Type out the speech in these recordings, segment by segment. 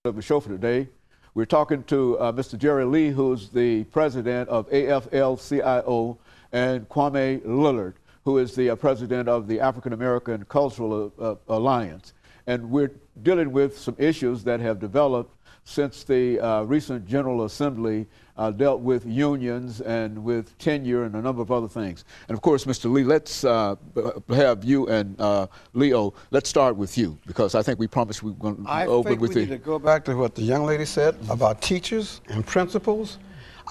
of the show for today. We're talking to Mr. Jerry Lee, who's the president of AFL-CIO, and Kwame Lillard, who is the president of the African American Cultural Alliance. And we're dealing with some issues that have developed since the recent General Assembly dealt with unions and with tenure and a number of other things. And of course, Mr. Lee, let's have you and Leo, let's start with you, because I think we promised we were going to open with you. I think we need to go back to what the young lady said about teachers and principals.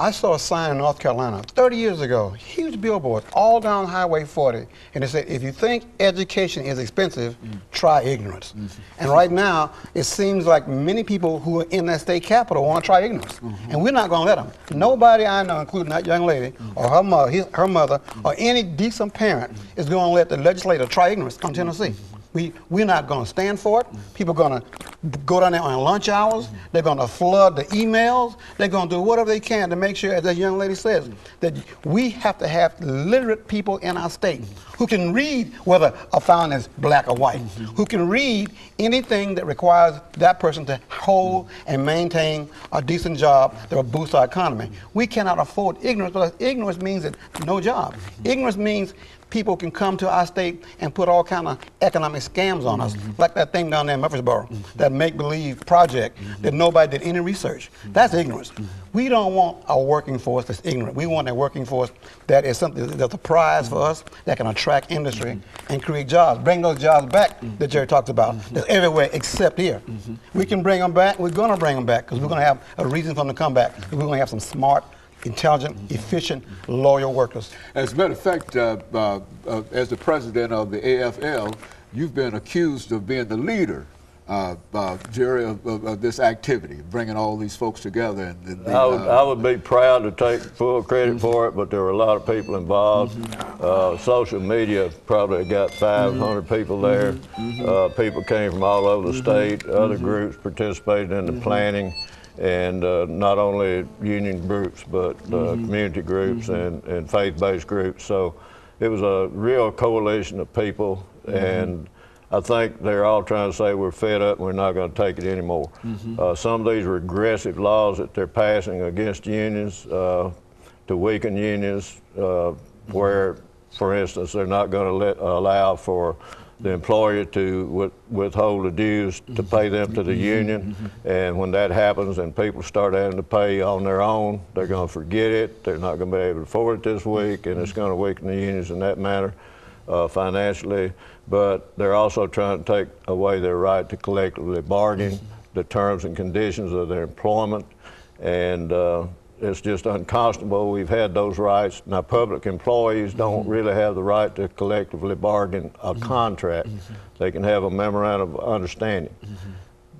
I saw a sign in North Carolina 30 years ago, huge billboard all down Highway 40, and it said, if you think education is expensive, try ignorance. And right now, it seems like many people who are in that state capital want to try ignorance. And we're not going to let them. Nobody I know, including that young lady, or her mother, or any decent parent, is going to let the legislator try ignorance from Tennessee. We're not going to stand for it. People are going to go down there on lunch hours. They're going to flood the emails. They're going to do whatever they can to make sure, as that young lady says, that we have to have literate people in our state who can read whether a fountain is black or white, who can read anything that requires that person to hold and maintain a decent job that will boost our economy. We cannot afford ignorance, because ignorance means that no job. Ignorance means people can come to our state and put all kind of economic scams on us, like that thing down there in Murfreesboro, that make-believe project that nobody did any research. That's ignorance. We don't want a working force that's ignorant. We want a working force that is something that's a prize for us, that can attract industry and create jobs. Bring those jobs back that Jerry talked about. That's everywhere except here. We can bring them back. We're going to bring them back because we're going to have a reason for them to come back. We're going to have some smart, intelligent, efficient, loyal workers. As a matter of fact, as the president of the AFL, you've been accused of being the leader, Jerry, of this activity, bringing all these folks together. And I would be proud to take full credit for it, but there were a lot of people involved. Social media probably got 500 people there. People came from all over the state. Other groups participated in the planning. And not only union groups, but community groups and faith-based groups. So it was a real coalition of people, and I think they're all trying to say we're fed up and we're not going to take it anymore. Some of these regressive laws that they're passing against unions to weaken unions, where, for instance, they're not going to allow for the employer to withhold the dues to pay them to the union. And when that happens and people start having to pay on their own, they're going to forget it. They're not going to be able to afford it this week, and it's going to weaken the unions in that manner financially. But they're also trying to take away their right to collectively bargain the terms and conditions of their employment. And it's just unconscionable. We've had those rights. Now, public employees don't really have the right to collectively bargain a contract. They can have a memorandum of understanding.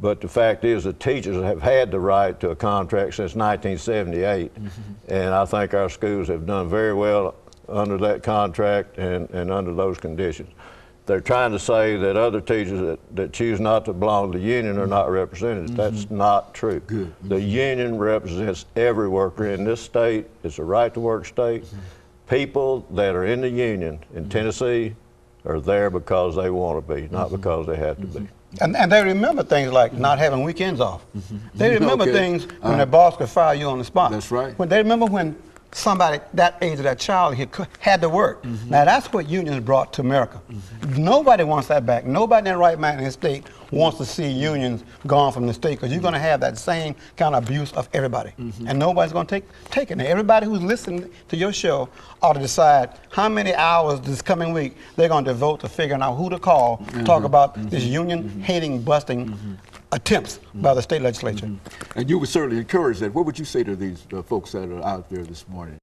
But the fact is that teachers have had the right to a contract since 1978. And I think our schools have done very well under that contract and under those conditions. They're trying to say that other teachers that choose not to belong to the union are not represented. That's not true. The union represents every worker in this state. It's a right-to-work state. People that are in the union in Tennessee are there because they want to be, not because they have to be. And they remember things like not having weekends off. They remember things when their boss could fire you on the spot. That's right. When they remember when somebody that age of that child had to work. Now that's what unions brought to America. Nobody wants that back. Nobody in their right mind in the state wants to see unions gone from the state, because you're going to have that same kind of abuse of everybody. And nobody's going to take it. Now, everybody who's listening to your show ought to decide how many hours this coming week they're going to devote to figuring out who to call to talk about this union hating, busting attempts by the state legislature. And you would certainly encourage that. What would you say to these folks that are out there this morning?